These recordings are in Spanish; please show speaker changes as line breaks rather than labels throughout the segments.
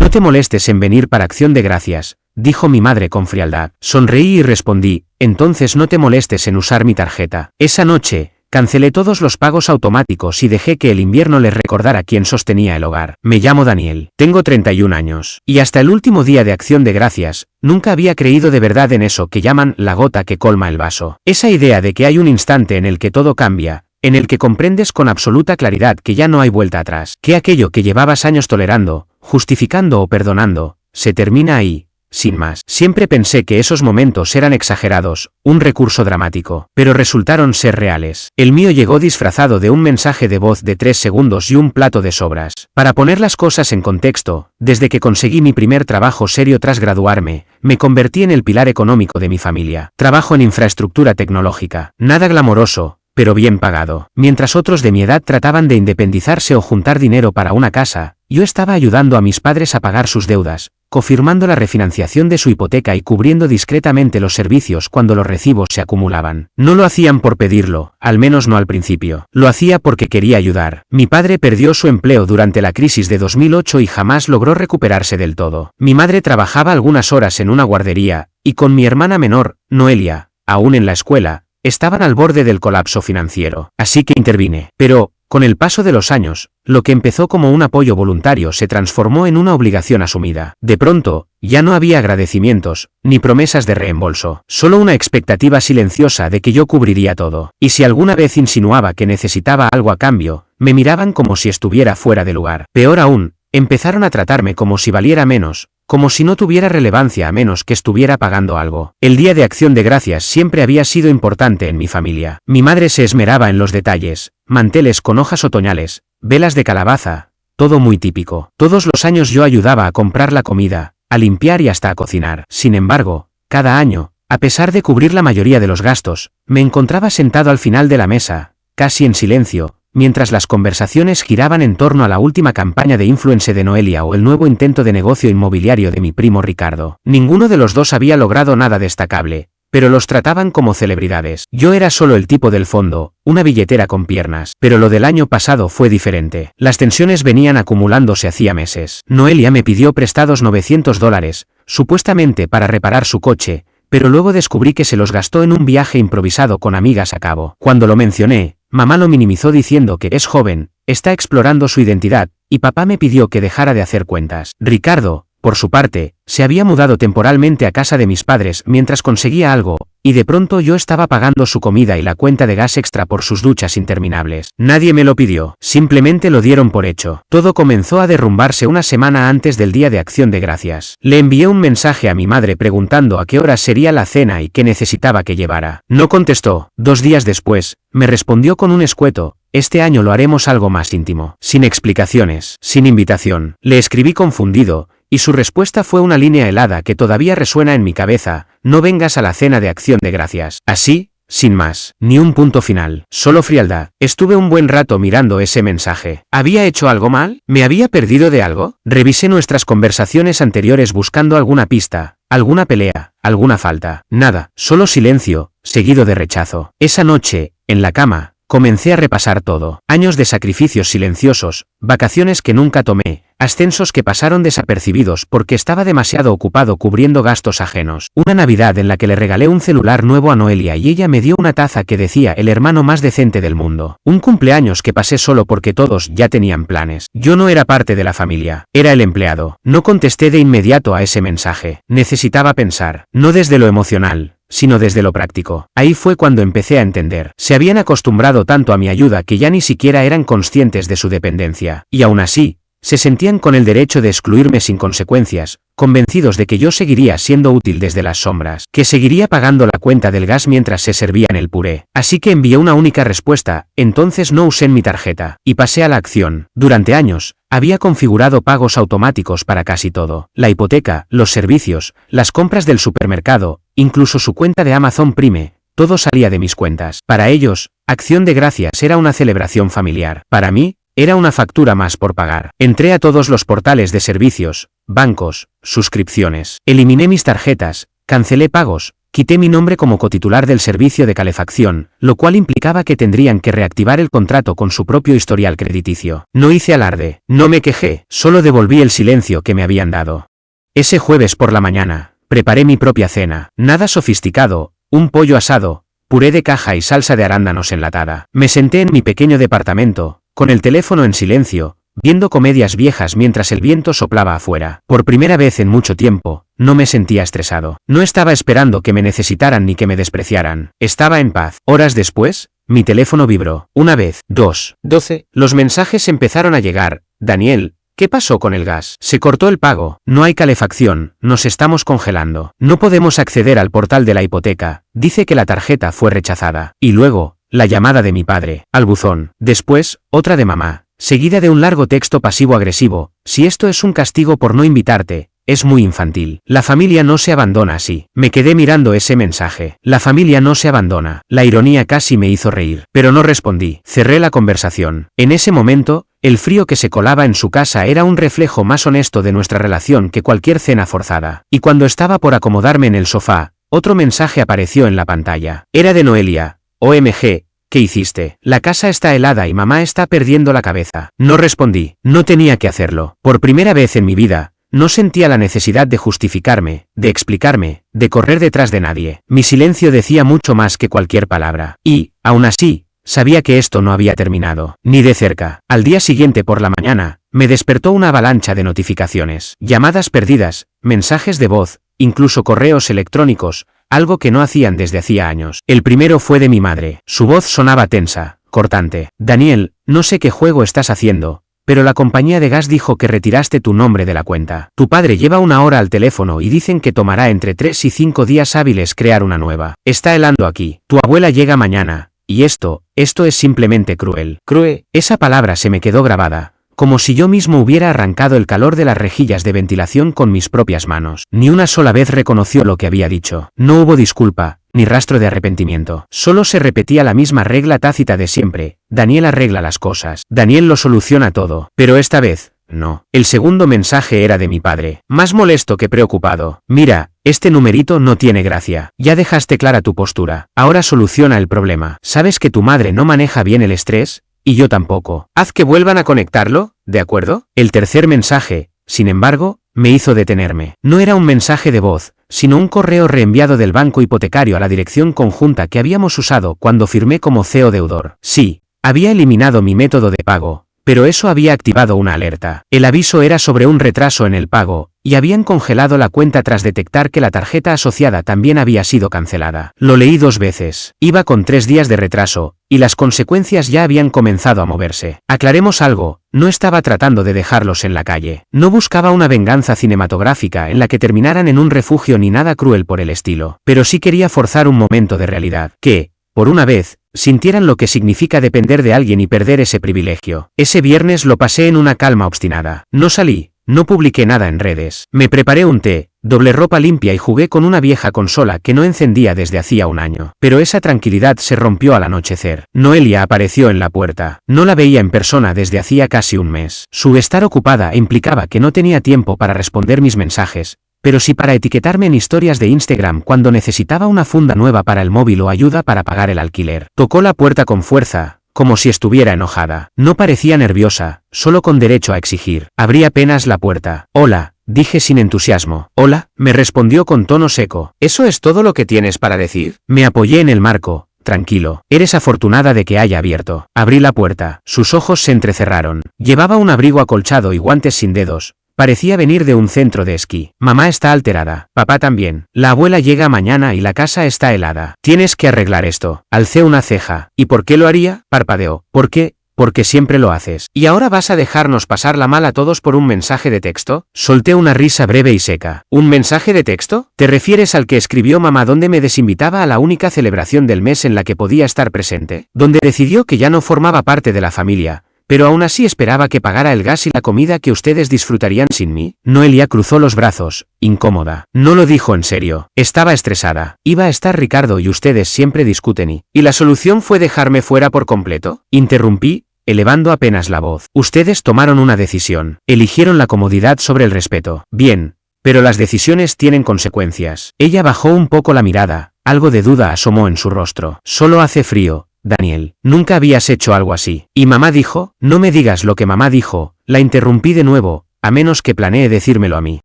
No te molestes en venir para Acción de Gracias, dijo mi madre con frialdad. Sonreí y respondí, entonces no te molestes en usar mi tarjeta. Esa noche, cancelé todos los pagos automáticos y dejé que el invierno les recordara quién sostenía el hogar. Me llamo Daniel, tengo 31 años, y hasta el último día de Acción de Gracias, nunca había creído de verdad en eso que llaman la gota que colma el vaso. Esa idea de que hay un instante en el que todo cambia, en el que comprendes con absoluta claridad que ya no hay vuelta atrás, que aquello que llevabas años tolerando, justificando o perdonando, se termina ahí, sin más. Siempre pensé que esos momentos eran exagerados, un recurso dramático, pero resultaron ser reales. El mío llegó disfrazado de un mensaje de voz de 3 segundos y un plato de sobras. Para poner las cosas en contexto, desde que conseguí mi primer trabajo serio tras graduarme, me convertí en el pilar económico de mi familia. Trabajo en infraestructura tecnológica, nada glamoroso, pero bien pagado. Mientras otros de mi edad trataban de independizarse o juntar dinero para una casa, yo estaba ayudando a mis padres a pagar sus deudas, cofirmando la refinanciación de su hipoteca y cubriendo discretamente los servicios cuando los recibos se acumulaban. No lo hacían por pedirlo, al menos no al principio. Lo hacía porque quería ayudar. Mi padre perdió su empleo durante la crisis de 2008 y jamás logró recuperarse del todo. Mi madre trabajaba algunas horas en una guardería, y con mi hermana menor, Noelia, aún en la escuela, estaban al borde del colapso financiero. Así que intervine. Pero, con el paso de los años, lo que empezó como un apoyo voluntario se transformó en una obligación asumida. De pronto, ya no había agradecimientos, ni promesas de reembolso, solo una expectativa silenciosa de que yo cubriría todo. Y si alguna vez insinuaba que necesitaba algo a cambio, me miraban como si estuviera fuera de lugar. Peor aún, empezaron a tratarme como si valiera menos, como si no tuviera relevancia a menos que estuviera pagando algo. El día de Acción de Gracias siempre había sido importante en mi familia. Mi madre se esmeraba en los detalles, manteles con hojas otoñales, velas de calabaza, todo muy típico. Todos los años yo ayudaba a comprar la comida, a limpiar y hasta a cocinar. Sin embargo, cada año, a pesar de cubrir la mayoría de los gastos, me encontraba sentado al final de la mesa, casi en silencio, mientras las conversaciones giraban en torno a la última campaña de influencer de Noelia o el nuevo intento de negocio inmobiliario de mi primo Ricardo. Ninguno de los dos había logrado nada destacable, pero los trataban como celebridades. Yo era solo el tipo del fondo, una billetera con piernas. Pero lo del año pasado fue diferente. Las tensiones venían acumulándose hacía meses. Noelia me pidió prestados $900, supuestamente para reparar su coche, pero luego descubrí que se los gastó en un viaje improvisado con amigas a Cabo. Cuando lo mencioné, mamá lo minimizó diciendo que es joven, está explorando su identidad, y papá me pidió que dejara de hacer cuentas. Ricardo, por su parte, se había mudado temporalmente a casa de mis padres mientras conseguía algo, y de pronto yo estaba pagando su comida y la cuenta de gas extra por sus duchas interminables. Nadie me lo pidió, simplemente lo dieron por hecho. Todo comenzó a derrumbarse una semana antes del día de Acción de Gracias. Le envié un mensaje a mi madre preguntando a qué hora sería la cena y qué necesitaba que llevara. No contestó. 2 días después, me respondió con un escueto: este año lo haremos algo más íntimo. Sin explicaciones, sin invitación. Le escribí confundido, y su respuesta fue una línea helada que todavía resuena en mi cabeza: no vengas a la cena de Acción de Gracias. Así, sin más, ni un punto final, solo frialdad. Estuve un buen rato mirando ese mensaje. ¿Había hecho algo mal? ¿Me había perdido de algo? Revisé nuestras conversaciones anteriores buscando alguna pista, alguna pelea, alguna falta. Nada, solo silencio, seguido de rechazo. Esa noche, en la cama, comencé a repasar todo. Años de sacrificios silenciosos, vacaciones que nunca tomé, ascensos que pasaron desapercibidos porque estaba demasiado ocupado cubriendo gastos ajenos. Una Navidad en la que le regalé un celular nuevo a Noelia y ella me dio una taza que decía el hermano más decente del mundo. Un cumpleaños que pasé solo porque todos ya tenían planes. Yo no era parte de la familia, era el empleado. No contesté de inmediato a ese mensaje. Necesitaba pensar, no desde lo emocional, sino desde lo práctico. Ahí fue cuando empecé a entender. Se habían acostumbrado tanto a mi ayuda que ya ni siquiera eran conscientes de su dependencia. Y aún así, se sentían con el derecho de excluirme sin consecuencias, convencidos de que yo seguiría siendo útil desde las sombras, que seguiría pagando la cuenta del gas mientras se servían el puré. Así que envié una única respuesta: entonces no usé mi tarjeta, y pasé a la acción. Durante años, había configurado pagos automáticos para casi todo: la hipoteca, los servicios, las compras del supermercado, incluso su cuenta de Amazon Prime. Todo salía de mis cuentas. Para ellos, Acción de Gracias era una celebración familiar. Para mí, era una factura más por pagar. Entré a todos los portales de servicios, bancos, suscripciones. Eliminé mis tarjetas, cancelé pagos, quité mi nombre como cotitular del servicio de calefacción, lo cual implicaba que tendrían que reactivar el contrato con su propio historial crediticio. No hice alarde, no me quejé, solo devolví el silencio que me habían dado. Ese jueves por la mañana, preparé mi propia cena, nada sofisticado, un pollo asado, puré de caja y salsa de arándanos enlatada. Me senté en mi pequeño departamento, con el teléfono en silencio, viendo comedias viejas mientras el viento soplaba afuera. Por primera vez en mucho tiempo, no me sentía estresado. No estaba esperando que me necesitaran ni que me despreciaran. Estaba en paz. Horas después, mi teléfono vibró. Una vez, 2, 12. Los mensajes empezaron a llegar. Daniel, ¿qué pasó con el gas? Se cortó el pago. No hay calefacción. Nos estamos congelando. No podemos acceder al portal de la hipoteca. Dice que la tarjeta fue rechazada. Y luego, la llamada de mi padre, al buzón. Después, otra de mamá, seguida de un largo texto pasivo-agresivo. Si esto es un castigo por no invitarte, es muy infantil. La familia no se abandona así. Me quedé mirando ese mensaje. La familia no se abandona. La ironía casi me hizo reír. Pero no respondí. Cerré la conversación. En ese momento, el frío que se colaba en su casa era un reflejo más honesto de nuestra relación que cualquier cena forzada. Y cuando estaba por acomodarme en el sofá, otro mensaje apareció en la pantalla. Era de Noelia. OMG, ¿qué hiciste? La casa está helada y mamá está perdiendo la cabeza. No respondí. No tenía que hacerlo. Por primera vez en mi vida, no sentía la necesidad de justificarme, de explicarme, de correr detrás de nadie. Mi silencio decía mucho más que cualquier palabra. Y, aún así, sabía que esto no había terminado, ni de cerca. Al día siguiente por la mañana, me despertó una avalancha de notificaciones, llamadas perdidas, mensajes de voz, incluso correos electrónicos, algo que no hacían desde hacía años. El primero fue de mi madre. Su voz sonaba tensa, cortante. Daniel, no sé qué juego estás haciendo, pero la compañía de gas dijo que retiraste tu nombre de la cuenta. Tu padre lleva 1 hora al teléfono y dicen que tomará entre 3 y 5 días hábiles crear una nueva. Está helando aquí. Tu abuela llega mañana. Y esto es simplemente cruel. Cruel. Esa palabra se me quedó grabada, como si yo mismo hubiera arrancado el calor de las rejillas de ventilación con mis propias manos. Ni una sola vez reconoció lo que había dicho. No hubo disculpa, ni rastro de arrepentimiento. Solo se repetía la misma regla tácita de siempre. Daniel arregla las cosas. Daniel lo soluciona todo. Pero esta vez, no. El segundo mensaje era de mi padre, más molesto que preocupado. Mira, este numerito no tiene gracia. Ya dejaste clara tu postura. Ahora soluciona el problema. ¿Sabes que tu madre no maneja bien el estrés? Y yo tampoco. Haz que vuelvan a conectarlo, ¿de acuerdo? El tercer mensaje, sin embargo, me hizo detenerme. No era un mensaje de voz, sino un correo reenviado del banco hipotecario a la dirección conjunta que habíamos usado cuando firmé como CEO deudor. Sí, había eliminado mi método de pago, pero eso había activado una alerta. El aviso era sobre un retraso en el pago, y habían congelado la cuenta tras detectar que la tarjeta asociada también había sido cancelada. Lo leí 2 veces. Iba con 3 días de retraso, y las consecuencias ya habían comenzado a moverse. Aclaremos algo, no estaba tratando de dejarlos en la calle. No buscaba una venganza cinematográfica en la que terminaran en un refugio ni nada cruel por el estilo. Pero sí quería forzar un momento de realidad, que, por una vez, sintieran lo que significa depender de alguien y perder ese privilegio. Ese viernes lo pasé en una calma obstinada. No salí. No publiqué nada en redes. Me preparé un té, doblé ropa limpia y jugué con una vieja consola que no encendía desde hacía 1 año. Pero esa tranquilidad se rompió al anochecer. Noelia apareció en la puerta. No la veía en persona desde hacía casi 1 mes. Su estar ocupada implicaba que no tenía tiempo para responder mis mensajes, pero sí para etiquetarme en historias de Instagram cuando necesitaba una funda nueva para el móvil o ayuda para pagar el alquiler. Tocó la puerta con fuerza, como si estuviera enojada. No parecía nerviosa, solo con derecho a exigir. Abrí apenas la puerta. Hola, dije sin entusiasmo. Hola, me respondió con tono seco. ¿Eso es todo lo que tienes para decir? Me apoyé en el marco. Tranquilo. Eres afortunada de que haya abierto. Abrí la puerta. Sus ojos se entrecerraron. Llevaba un abrigo acolchado y guantes sin dedos. Parecía venir de un centro de esquí. Mamá está alterada. Papá también. La abuela llega mañana y la casa está helada. Tienes que arreglar esto. Alcé una ceja. ¿Y por qué lo haría? Parpadeó. ¿Por qué? Porque siempre lo haces. ¿Y ahora vas a dejarnos pasarla mal a todos por un mensaje de texto? Solté una risa breve y seca. ¿Un mensaje de texto? ¿Te refieres al que escribió mamá donde me desinvitaba a la única celebración del mes en la que podía estar presente? Donde decidió que ya no formaba parte de la familia, pero aún así esperaba que pagara el gas y la comida que ustedes disfrutarían sin mí. Noelia cruzó los brazos, incómoda. No lo dijo en serio. Estaba estresada. Iba a estar Ricardo y ustedes siempre discuten ¿y la solución fue dejarme fuera por completo? Interrumpí, elevando apenas la voz. Ustedes tomaron una decisión. Eligieron la comodidad sobre el respeto. Bien, Pero las decisiones tienen consecuencias. Ella bajó un poco la mirada, algo de duda asomó en su rostro. Solo hace frío, Daniel. Nunca habías hecho algo así. ¿Y mamá dijo? No me digas lo que mamá dijo, la interrumpí de nuevo, a menos que planee decírmelo a mí.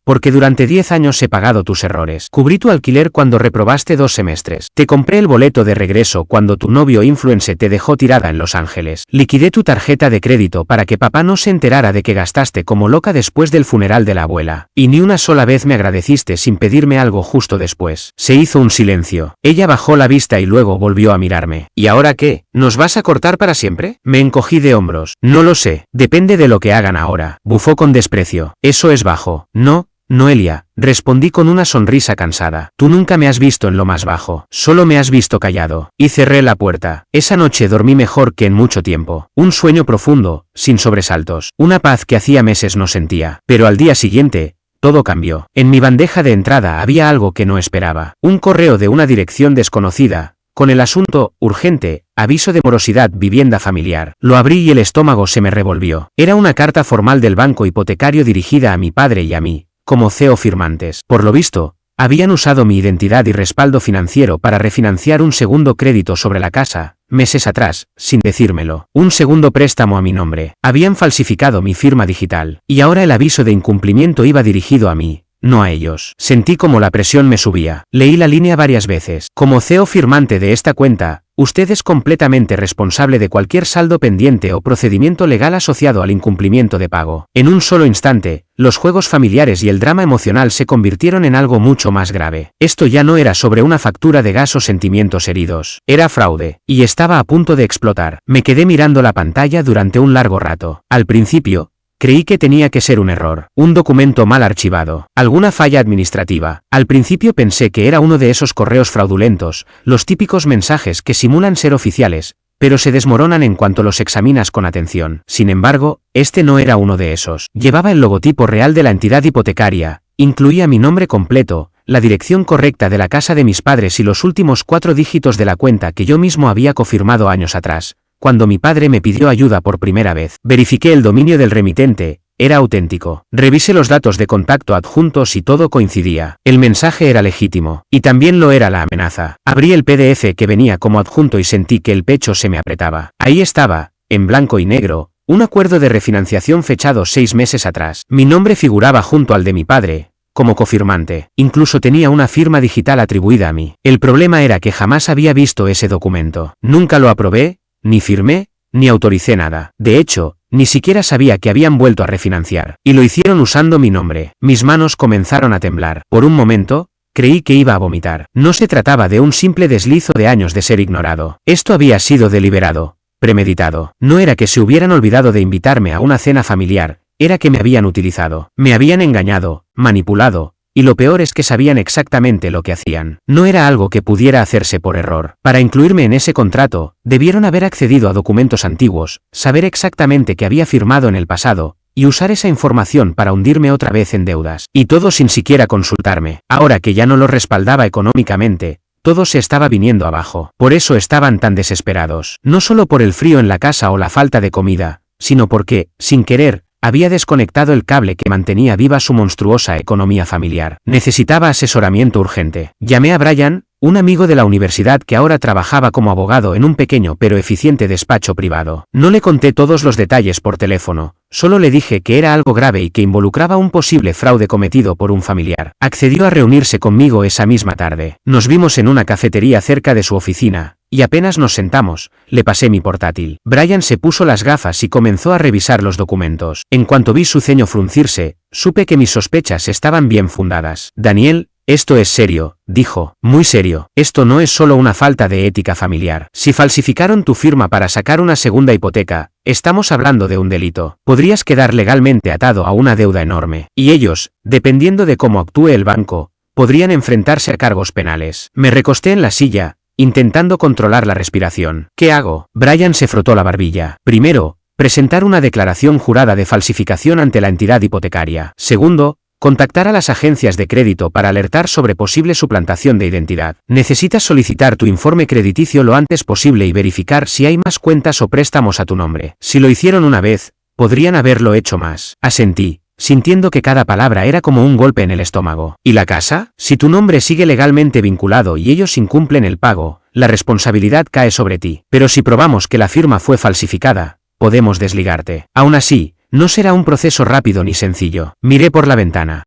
Porque durante 10 años he pagado tus errores. Cubrí tu alquiler cuando reprobaste 2 semestres. Te compré el boleto de regreso cuando tu novio influencer te dejó tirada en Los Ángeles. Liquidé tu tarjeta de crédito para que papá no se enterara de que gastaste como loca después del funeral de la abuela. Y ni una sola vez me agradeciste sin pedirme algo justo después. Se hizo un silencio. Ella bajó la vista y luego volvió a mirarme. ¿Y ahora qué? ¿Nos vas a cortar para siempre? Me encogí de hombros. No lo sé. Depende de lo que hagan ahora. Bufó con desprecio. Eso es bajo. No. Noelia, respondí con una sonrisa cansada. Tú nunca me has visto en lo más bajo, solo me has visto callado. Y cerré la puerta. Esa noche dormí mejor que en mucho tiempo. Un sueño profundo, sin sobresaltos. Una paz que hacía meses no sentía. Pero al día siguiente, todo cambió. En mi bandeja de entrada había algo que no esperaba. Un correo de una dirección desconocida, con el asunto, urgente, aviso de morosidad vivienda familiar. Lo abrí y el estómago se me revolvió. Era una carta formal del banco hipotecario dirigida a mi padre y a mí, como CEO firmantes. Por lo visto, habían usado mi identidad y respaldo financiero para refinanciar un segundo crédito sobre la casa, meses atrás, sin decírmelo. Un segundo préstamo a mi nombre. Habían falsificado mi firma digital. Y ahora el aviso de incumplimiento iba dirigido a mí, no a ellos. Sentí como la presión me subía. Leí la línea varias veces. Como CEO firmante de esta cuenta, usted es completamente responsable de cualquier saldo pendiente o procedimiento legal asociado al incumplimiento de pago. En un solo instante, los juegos familiares y el drama emocional se convirtieron en algo mucho más grave. Esto ya no era sobre una factura de gas o sentimientos heridos. Era fraude, y estaba a punto de explotar. Me quedé mirando la pantalla durante un largo rato. Al principio, creí que tenía que ser un error, un documento mal archivado, alguna falla administrativa. Al principio pensé que era uno de esos correos fraudulentos, los típicos mensajes que simulan ser oficiales, pero se desmoronan en cuanto los examinas con atención. Sin embargo, este no era uno de esos. Llevaba el logotipo real de la entidad hipotecaria, incluía mi nombre completo, la dirección correcta de la casa de mis padres y los últimos 4 dígitos de la cuenta que yo mismo había confirmado años atrás, cuando mi padre me pidió ayuda por primera vez. Verifiqué el dominio del remitente, era auténtico. Revisé los datos de contacto adjuntos y todo coincidía. El mensaje era legítimo. Y también lo era la amenaza. Abrí el PDF que venía como adjunto y sentí que el pecho se me apretaba. Ahí estaba, en blanco y negro, un acuerdo de refinanciación fechado 6 meses atrás. Mi nombre figuraba junto al de mi padre, como cofirmante. Incluso tenía una firma digital atribuida a mí. El problema era que jamás había visto ese documento. Nunca lo aprobé, ni firmé, ni autoricé nada. De hecho, ni siquiera sabía que habían vuelto a refinanciar. Y lo hicieron usando mi nombre. Mis manos comenzaron a temblar. Por un momento, creí que iba a vomitar. No se trataba de un simple deslizo de años de ser ignorado. Esto había sido deliberado, premeditado. No era que se hubieran olvidado de invitarme a una cena familiar, era que me habían utilizado. Me habían engañado, manipulado. Y lo peor es que sabían exactamente lo que hacían. No era algo que pudiera hacerse por error. Para incluirme en ese contrato, debieron haber accedido a documentos antiguos, saber exactamente qué había firmado en el pasado, y usar esa información para hundirme otra vez en deudas. Y todo sin siquiera consultarme. Ahora que ya no lo respaldaba económicamente, todo se estaba viniendo abajo. Por eso estaban tan desesperados. No solo por el frío en la casa o la falta de comida, sino porque, sin querer, había desconectado el cable que mantenía viva su monstruosa economía familiar. Necesitaba asesoramiento urgente. Llamé a Brian, un amigo de la universidad que ahora trabajaba como abogado en un pequeño pero eficiente despacho privado. No le conté todos los detalles por teléfono, solo le dije que era algo grave y que involucraba un posible fraude cometido por un familiar. Accedió a reunirse conmigo esa misma tarde. Nos vimos en una cafetería cerca de su oficina, y apenas nos sentamos, le pasé mi portátil. Brian se puso las gafas y comenzó a revisar los documentos. En cuanto vi su ceño fruncirse, supe que mis sospechas estaban bien fundadas. Daniel, esto es serio, dijo, muy serio. Esto no es solo una falta de ética familiar. Si falsificaron tu firma para sacar una segunda hipoteca, estamos hablando de un delito. Podrías quedar legalmente atado a una deuda enorme. Y ellos, dependiendo de cómo actúe el banco, podrían enfrentarse a cargos penales. Me recosté en la silla, intentando controlar la respiración. ¿Qué hago? Brian se frotó la barbilla. Primero, presentar una declaración jurada de falsificación ante la entidad hipotecaria. Segundo, contactar a las agencias de crédito para alertar sobre posible suplantación de identidad. Necesitas solicitar tu informe crediticio lo antes posible y verificar si hay más cuentas o préstamos a tu nombre. Si lo hicieron una vez, podrían haberlo hecho más. Asentí, sintiendo que cada palabra era como un golpe en el estómago. ¿Y la casa? Si tu nombre sigue legalmente vinculado y ellos incumplen el pago, la responsabilidad cae sobre ti. Pero si probamos que la firma fue falsificada, podemos desligarte. Aún así, no será un proceso rápido ni sencillo. Miré por la ventana.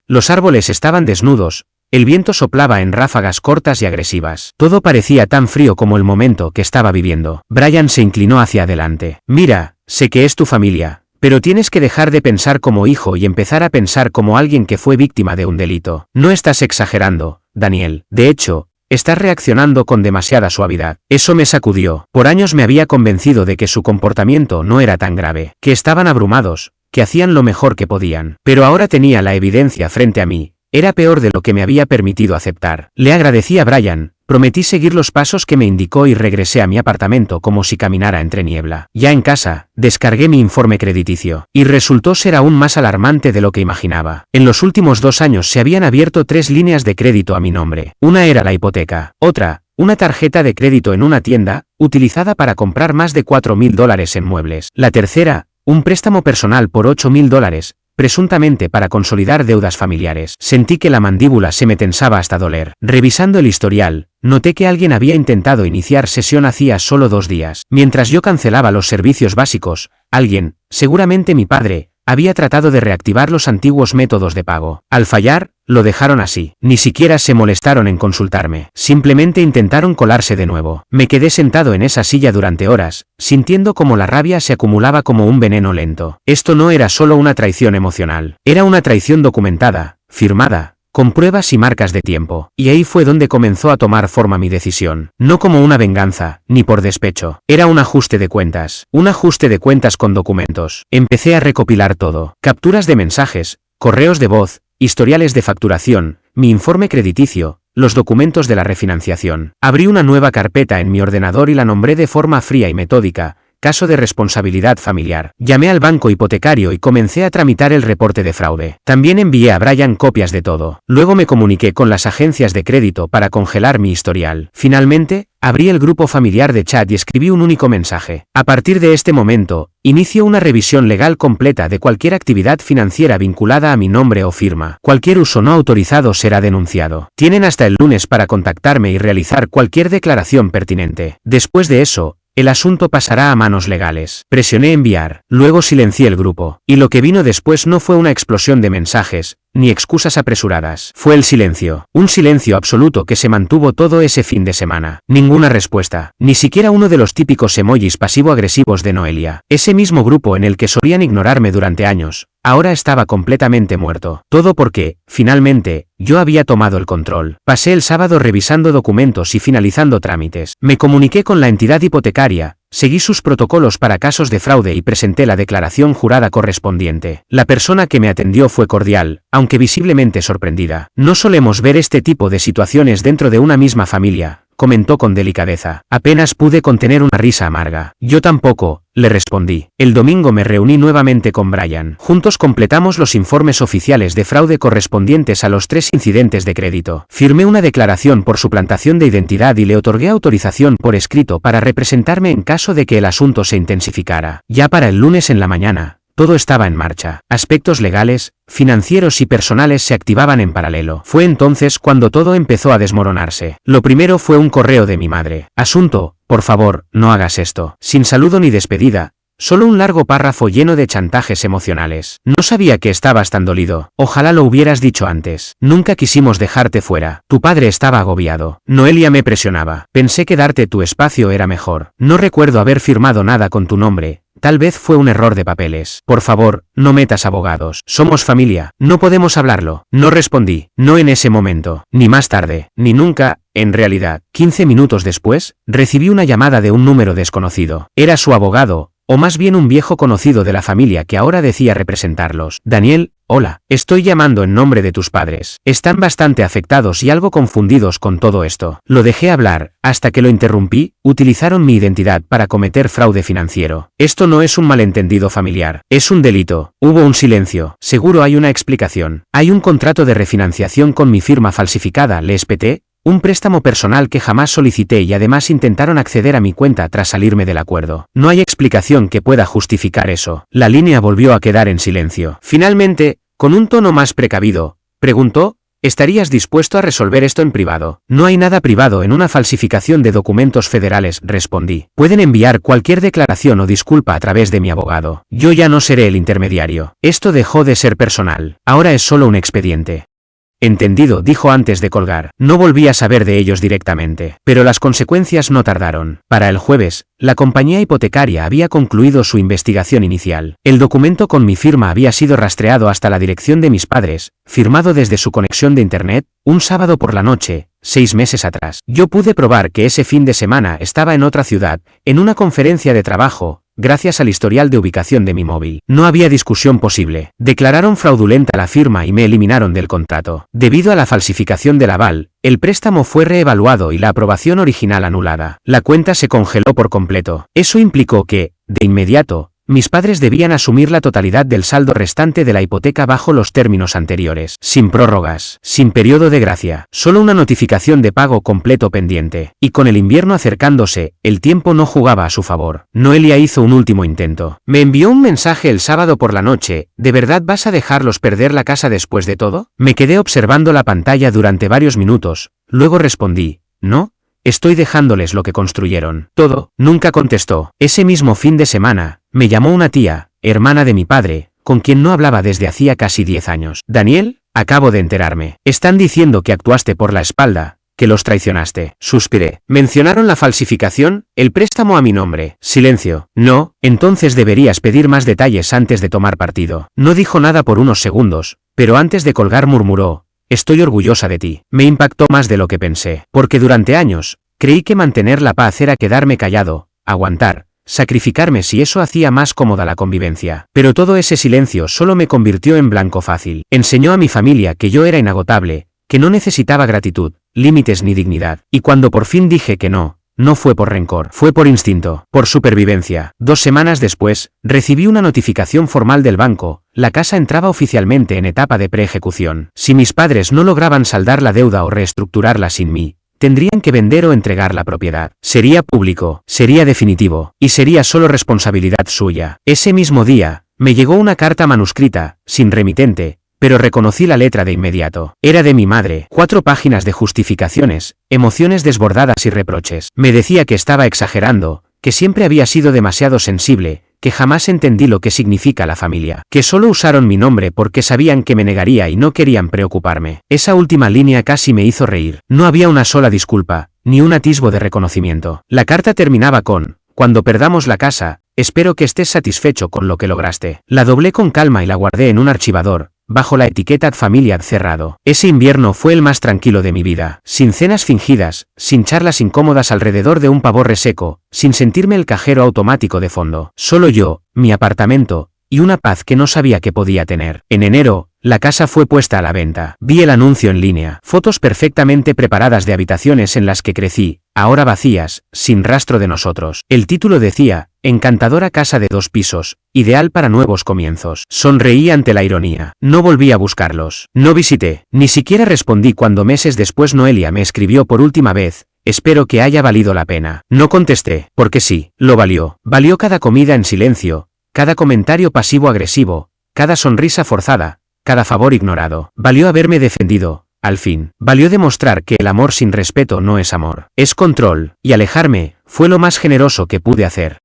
Los árboles estaban desnudos, el viento soplaba en ráfagas cortas y agresivas. Todo parecía tan frío como el momento que estaba viviendo. Brian se inclinó hacia adelante. Mira, sé que es tu familia, pero tienes que dejar de pensar como hijo y empezar a pensar como alguien que fue víctima de un delito. No estás exagerando, Daniel. De hecho, estás reaccionando con demasiada suavidad. Eso me sacudió. Por años me había convencido de que su comportamiento no era tan grave, que estaban abrumados, que hacían lo mejor que podían. Pero ahora tenía la evidencia frente a mí. Era peor de lo que me había permitido aceptar. Le agradecí a Brian, prometí seguir los pasos que me indicó y regresé a mi apartamento como si caminara entre niebla. Ya en casa, descargué mi informe crediticio, y resultó ser aún más alarmante de lo que imaginaba. En los últimos 2 años se habían abierto 3 líneas de crédito a mi nombre. Una era la hipoteca, otra, una tarjeta de crédito en una tienda, utilizada para comprar más de $4.000 en muebles. La tercera, un préstamo personal por $8.000, presuntamente para consolidar deudas familiares. Sentí que la mandíbula se me tensaba hasta doler. Revisando el historial, noté que alguien había intentado iniciar sesión hacía solo 2 días. Mientras yo cancelaba los servicios básicos, alguien, seguramente mi padre, había tratado de reactivar los antiguos métodos de pago. Al fallar, lo dejaron así. Ni siquiera se molestaron en consultarme. Simplemente intentaron colarse de nuevo. Me quedé sentado en esa silla durante horas, sintiendo como la rabia se acumulaba como un veneno lento. Esto no era solo una traición emocional. Era una traición documentada, firmada, con pruebas y marcas de tiempo. Y ahí fue donde comenzó a tomar forma mi decisión. No como una venganza, ni por despecho. Era un ajuste de cuentas. Un ajuste de cuentas con documentos. Empecé a recopilar todo. Capturas de mensajes, correos de voz, historiales de facturación, mi informe crediticio, los documentos de la refinanciación. Abrí una nueva carpeta en mi ordenador y la nombré de forma fría y metódica, caso de responsabilidad familiar. Llamé al banco hipotecario y comencé a tramitar el reporte de fraude. También envié a Brian copias de todo. Luego me comuniqué con las agencias de crédito para congelar mi historial. Finalmente, abrí el grupo familiar de chat y escribí un único mensaje. A partir de este momento, inicio una revisión legal completa de cualquier actividad financiera vinculada a mi nombre o firma. Cualquier uso no autorizado será denunciado. Tienen hasta el lunes para contactarme y realizar cualquier declaración pertinente. Después de eso, el asunto pasará a manos legales. Presioné enviar, luego silencié el grupo. Y lo que vino después no fue una explosión de mensajes, ni excusas apresuradas. Fue el silencio. Un silencio absoluto que se mantuvo todo ese fin de semana. Ninguna respuesta. Ni siquiera uno de los típicos emojis pasivo-agresivos de Noelia. Ese mismo grupo en el que solían ignorarme durante años, ahora estaba completamente muerto. Todo porque, finalmente, yo había tomado el control. Pasé el sábado revisando documentos y finalizando trámites. Me comuniqué con la entidad hipotecaria, seguí sus protocolos para casos de fraude y presenté la declaración jurada correspondiente. La persona que me atendió fue cordial, aunque visiblemente sorprendida. No solemos ver este tipo de situaciones dentro de una misma familia, comentó con delicadeza. Apenas pude contener una risa amarga. Yo tampoco, le respondí. El domingo me reuní nuevamente con Brian. Juntos completamos los informes oficiales de fraude correspondientes a los 3 incidentes de crédito. Firmé una declaración por suplantación de identidad y le otorgué autorización por escrito para representarme en caso de que el asunto se intensificara. Ya para el lunes en la mañana, todo estaba en marcha. Aspectos legales, financieros y personales se activaban en paralelo. Fue entonces cuando todo empezó a desmoronarse. Lo primero fue un correo de mi madre. Asunto, por favor, no hagas esto. Sin saludo ni despedida, solo un largo párrafo lleno de chantajes emocionales. No sabía que estabas tan dolido. Ojalá lo hubieras dicho antes. Nunca quisimos dejarte fuera. Tu padre estaba agobiado. Noelia me presionaba. Pensé que darte tu espacio era mejor. No recuerdo haber firmado nada con tu nombre. Tal vez fue un error de papeles. Por favor, no metas abogados. Somos familia. No podemos hablarlo. No respondí. No en ese momento. Ni más tarde. Ni nunca. En realidad, 15 minutos después, recibí una llamada de un número desconocido. Era su abogado, o más bien un viejo conocido de la familia que ahora decía representarlos. Daniel, hola, estoy llamando en nombre de tus padres. Están bastante afectados y algo confundidos con todo esto. Lo dejé hablar, hasta que lo interrumpí. Utilizaron mi identidad para cometer fraude financiero. Esto no es un malentendido familiar, es un delito. Hubo un silencio. Seguro hay una explicación. Hay un contrato de refinanciación con mi firma falsificada, le espeté. un préstamo personal que jamás solicité y además intentaron acceder a mi cuenta tras salirme del acuerdo. No hay explicación que pueda justificar eso. La línea volvió a quedar en silencio. Finalmente, con un tono más precavido, preguntó: ¿estarías dispuesto a resolver esto en privado? No hay nada privado en una falsificación de documentos federales, respondí. Pueden enviar cualquier declaración o disculpa a través de mi abogado. Yo ya no seré el intermediario. Esto dejó de ser personal. Ahora es solo un expediente. Entendido, dijo antes de colgar. No volví a saber de ellos directamente. Pero las consecuencias no tardaron. Para el jueves, la compañía hipotecaria había concluido su investigación inicial. El documento con mi firma había sido rastreado hasta la dirección de mis padres, firmado desde su conexión de internet, un sábado por la noche, 6 meses atrás. Yo pude probar que ese fin de semana estaba en otra ciudad, en una conferencia de trabajo, gracias al historial de ubicación de mi móvil. No había discusión posible. Declararon fraudulenta la firma y me eliminaron del contrato. Debido a la falsificación del aval, el préstamo fue reevaluado y la aprobación original anulada. La cuenta se congeló por completo. Eso implicó que, de inmediato, mis padres debían asumir la totalidad del saldo restante de la hipoteca bajo los términos anteriores, sin prórrogas, sin periodo de gracia, solo una notificación de pago completo pendiente. Y con el invierno acercándose, el tiempo no jugaba a su favor. Noelia hizo un último intento. Me envió un mensaje el sábado por la noche: ¿de verdad vas a dejarlos perder la casa después de todo? Me quedé observando la pantalla durante varios minutos, luego respondí: no. Estoy dejándoles lo que construyeron. Todo. Nunca contestó. Ese mismo fin de semana, me llamó una tía, hermana de mi padre, con quien no hablaba desde hacía casi 10 años. Daniel, acabo de enterarme. Están diciendo que actuaste por la espalda, que los traicionaste. Suspiré. ¿Mencionaron la falsificación? El préstamo a mi nombre. Silencio. No, entonces deberías pedir más detalles antes de tomar partido. No dijo nada por unos segundos, pero antes de colgar murmuró: estoy orgullosa de ti. Me impactó más de lo que pensé, porque durante años, creí que mantener la paz era quedarme callado, aguantar, sacrificarme si eso hacía más cómoda la convivencia. Pero todo ese silencio solo me convirtió en blanco fácil. Enseñó a mi familia que yo era inagotable, que no necesitaba gratitud, límites ni dignidad. Y cuando por fin dije que no, no fue por rencor, fue por instinto, por supervivencia. 2 semanas después, recibí una notificación formal del banco: la casa entraba oficialmente en etapa de preejecución. Si mis padres no lograban saldar la deuda o reestructurarla sin mí, tendrían que vender o entregar la propiedad. Sería público, sería definitivo, y sería solo responsabilidad suya. Ese mismo día, me llegó una carta manuscrita, sin remitente, pero reconocí la letra de inmediato. Era de mi madre. 4 páginas de justificaciones, emociones desbordadas y reproches. Me decía que estaba exagerando, que siempre había sido demasiado sensible, que jamás entendí lo que significa la familia, que solo usaron mi nombre porque sabían que me negaría y no querían preocuparme. Esa última línea casi me hizo reír. No había una sola disculpa, ni un atisbo de reconocimiento. La carta terminaba con: cuando perdamos la casa, espero que estés satisfecho con lo que lograste. La doblé con calma y la guardé en un archivador, bajo la etiqueta Familiar cerrado. Ese invierno fue el más tranquilo de mi vida, sin cenas fingidas, sin charlas incómodas alrededor de un pavor reseco, sin sentirme el cajero automático de fondo. Solo yo, mi apartamento, y una paz que no sabía que podía tener. En enero, la casa fue puesta a la venta. Vi el anuncio en línea. Fotos perfectamente preparadas de habitaciones en las que crecí, ahora vacías, sin rastro de nosotros. El título decía: encantadora casa de 2 pisos, ideal para nuevos comienzos. Sonreí ante la ironía. No volví a buscarlos. No visité. Ni siquiera respondí cuando meses después Noelia me escribió por última vez: espero que haya valido la pena. No contesté, porque sí, lo valió. Valió cada comida en silencio, cada comentario pasivo-agresivo, cada sonrisa forzada, cada favor ignorado. Valió haberme defendido, al fin. Valió demostrar que el amor sin respeto no es amor, es control, y alejarme fue lo más generoso que pude hacer.